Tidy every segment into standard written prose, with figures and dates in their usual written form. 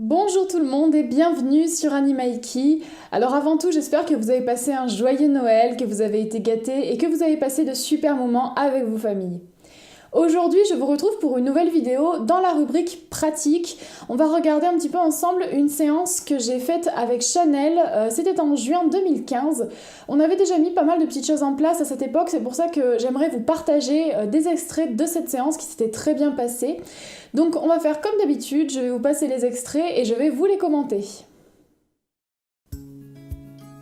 Bonjour tout le monde et bienvenue sur Animaiki. Alors avant tout, j'espère que vous avez passé un joyeux Noël, que vous avez été gâtés et que vous avez passé de super moments avec vos familles. Aujourd'hui, je vous retrouve pour une nouvelle vidéo dans la rubrique pratique. On va regarder un petit peu ensemble une séance que j'ai faite avec Chanel, c'était en juin 2015. On avait déjà mis pas mal de petites choses en place à cette époque, c'est pour ça que j'aimerais vous partager des extraits de cette séance qui s'était très bien passée. Donc on va faire comme d'habitude, je vais vous passer les extraits et je vais vous les commenter.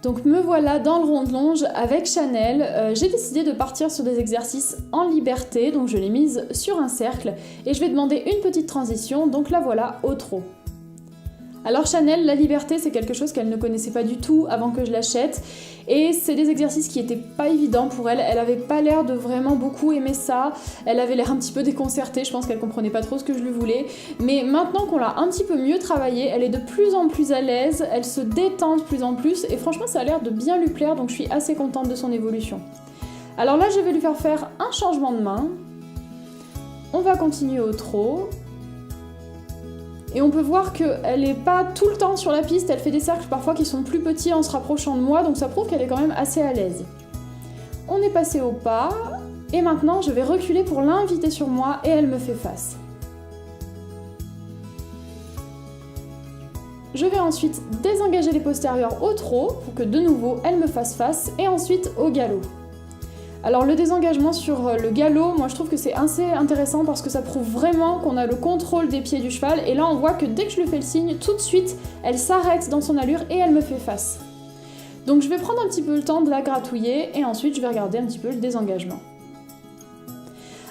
Donc me voilà dans le rond de longe avec Chanel. J'ai décidé de partir sur des exercices en liberté, donc je l'ai mise sur un cercle et je vais demander une petite transition, donc la voilà au trot. Alors Chanel, la liberté c'est quelque chose qu'elle ne connaissait pas du tout avant que je l'achète et c'est des exercices qui étaient pas évidents pour elle, elle avait pas l'air de vraiment beaucoup aimer ça, elle avait l'air un petit peu déconcertée, je pense qu'elle comprenait pas trop ce que je lui voulais, mais maintenant qu'on l'a un petit peu mieux travaillé, elle est de plus en plus à l'aise, elle se détend de plus en plus et franchement ça a l'air de bien lui plaire donc je suis assez contente de son évolution. Alors là je vais lui faire un changement de main, on va continuer au trot. Et on peut voir qu'elle n'est pas tout le temps sur la piste, elle fait des cercles parfois qui sont plus petits en se rapprochant de moi, donc ça prouve qu'elle est quand même assez à l'aise. On est passé au pas, et maintenant je vais reculer pour l'inviter sur moi et elle me fait face. Je vais ensuite désengager les postérieurs au trot pour que de nouveau elle me fasse face, et ensuite au galop. Alors le désengagement sur le galop, moi je trouve que c'est assez intéressant parce que ça prouve vraiment qu'on a le contrôle des pieds du cheval et là on voit que dès que je lui fais le signe, tout de suite elle s'arrête dans son allure et elle me fait face. Donc je vais prendre un petit peu le temps de la gratouiller et ensuite je vais regarder un petit peu le désengagement.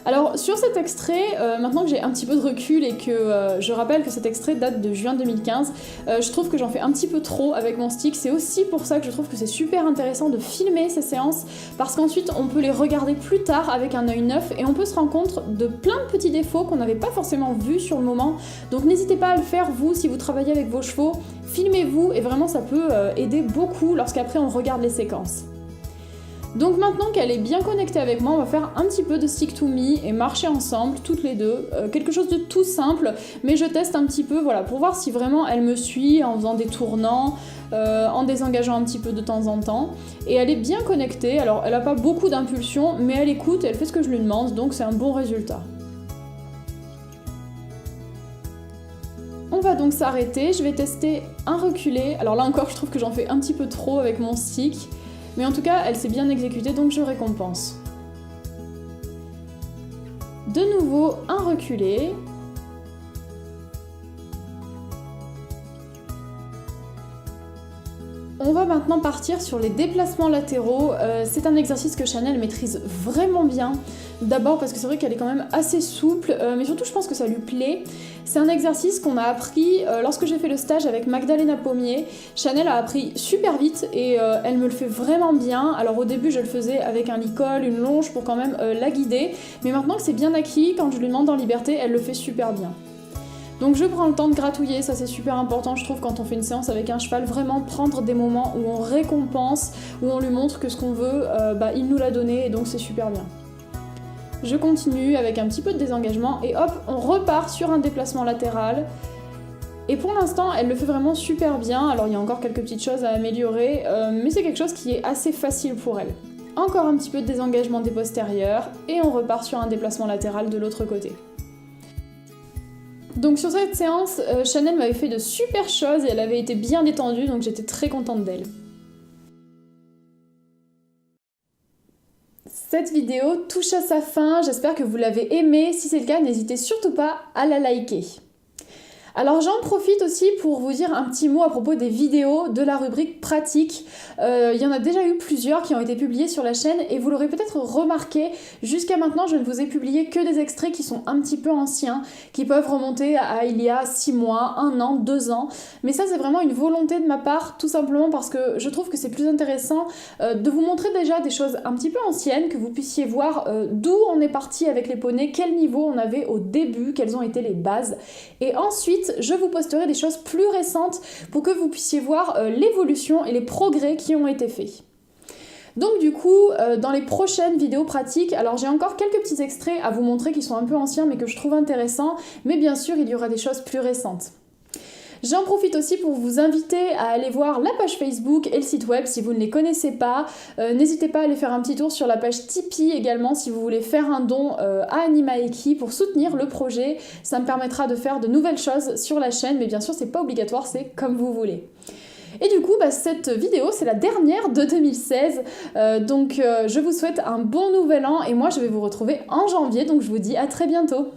Alors sur cet extrait, maintenant que j'ai un petit peu de recul et que je rappelle que cet extrait date de juin 2015, je trouve que j'en fais un petit peu trop avec mon stick. C'est aussi pour ça que je trouve que c'est super intéressant de filmer ces séances parce qu'ensuite on peut les regarder plus tard avec un œil neuf et on peut se rendre compte de plein de petits défauts qu'on n'avait pas forcément vus sur le moment. Donc n'hésitez pas à le faire vous si vous travaillez avec vos chevaux, filmez-vous et vraiment ça peut aider beaucoup lorsqu'après on regarde les séquences. Donc maintenant qu'elle est bien connectée avec moi, on va faire un petit peu de stick to me et marcher ensemble, toutes les deux. Quelque chose de tout simple, mais je teste un petit peu voilà, pour voir si vraiment elle me suit en faisant des tournants, en désengageant un petit peu de temps en temps. Et elle est bien connectée, alors elle n'a pas beaucoup d'impulsion, mais elle écoute et elle fait ce que je lui demande, donc c'est un bon résultat. On va donc s'arrêter, je vais tester un reculé. Alors là encore, je trouve que j'en fais un petit peu trop avec mon stick. Mais en tout cas, elle s'est bien exécutée, donc je récompense. De nouveau, un reculé. On va maintenant partir sur les déplacements latéraux. C'est un exercice que Chanel maîtrise vraiment bien. D'abord parce que c'est vrai qu'elle est quand même assez souple, mais surtout je pense que ça lui plaît. C'est un exercice qu'on a appris lorsque j'ai fait le stage avec Magdalena Pommier. Chanel a appris super vite et elle me le fait vraiment bien. Alors au début je le faisais avec un licol, une longe pour quand même la guider, mais maintenant que c'est bien acquis, quand je lui demande en liberté, elle le fait super bien. Donc je prends le temps de gratouiller, ça c'est super important je trouve quand on fait une séance avec un cheval, vraiment prendre des moments où on récompense, où on lui montre que ce qu'on veut, il nous l'a donné et donc c'est super bien. Je continue avec un petit peu de désengagement et hop, on repart sur un déplacement latéral. Et pour l'instant, elle le fait vraiment super bien, alors il y a encore quelques petites choses à améliorer, mais c'est quelque chose qui est assez facile pour elle. Encore un petit peu de désengagement des postérieurs et on repart sur un déplacement latéral de l'autre côté. Donc sur cette séance, Chanel m'avait fait de super choses et elle avait été bien détendue, donc j'étais très contente d'elle. Cette vidéo touche à sa fin, j'espère que vous l'avez aimée. Si c'est le cas, n'hésitez surtout pas à la liker. Alors j'en profite aussi pour vous dire un petit mot à propos des vidéos de la rubrique pratique. Il y en a déjà eu plusieurs qui ont été publiées sur la chaîne et vous l'aurez peut-être remarqué, jusqu'à maintenant je ne vous ai publié que des extraits qui sont un petit peu anciens, qui peuvent remonter à il y a 6 mois, 1 an, 2 ans. Mais ça c'est vraiment une volonté de ma part, tout simplement parce que je trouve que c'est plus intéressant de vous montrer déjà des choses un petit peu anciennes, que vous puissiez voir d'où on est parti avec les poneys, quel niveau on avait au début, quelles ont été les bases. Et ensuite, je vous posterai des choses plus récentes pour que vous puissiez voir l'évolution et les progrès qui ont été faits. Donc du coup, dans les prochaines vidéos pratiques, alors j'ai encore quelques petits extraits à vous montrer qui sont un peu anciens mais que je trouve intéressants, mais bien sûr il y aura des choses plus récentes. J'en profite aussi pour vous inviter à aller voir la page Facebook et le site web si vous ne les connaissez pas. N'hésitez pas à aller faire un petit tour sur la page Tipeee également si vous voulez faire un don à Animaeki pour soutenir le projet. Ça me permettra de faire de nouvelles choses sur la chaîne, mais bien sûr c'est pas obligatoire, c'est comme vous voulez. Et du coup, cette vidéo, c'est la dernière de 2016, donc je vous souhaite un bon nouvel an et moi je vais vous retrouver en janvier, donc je vous dis à très bientôt.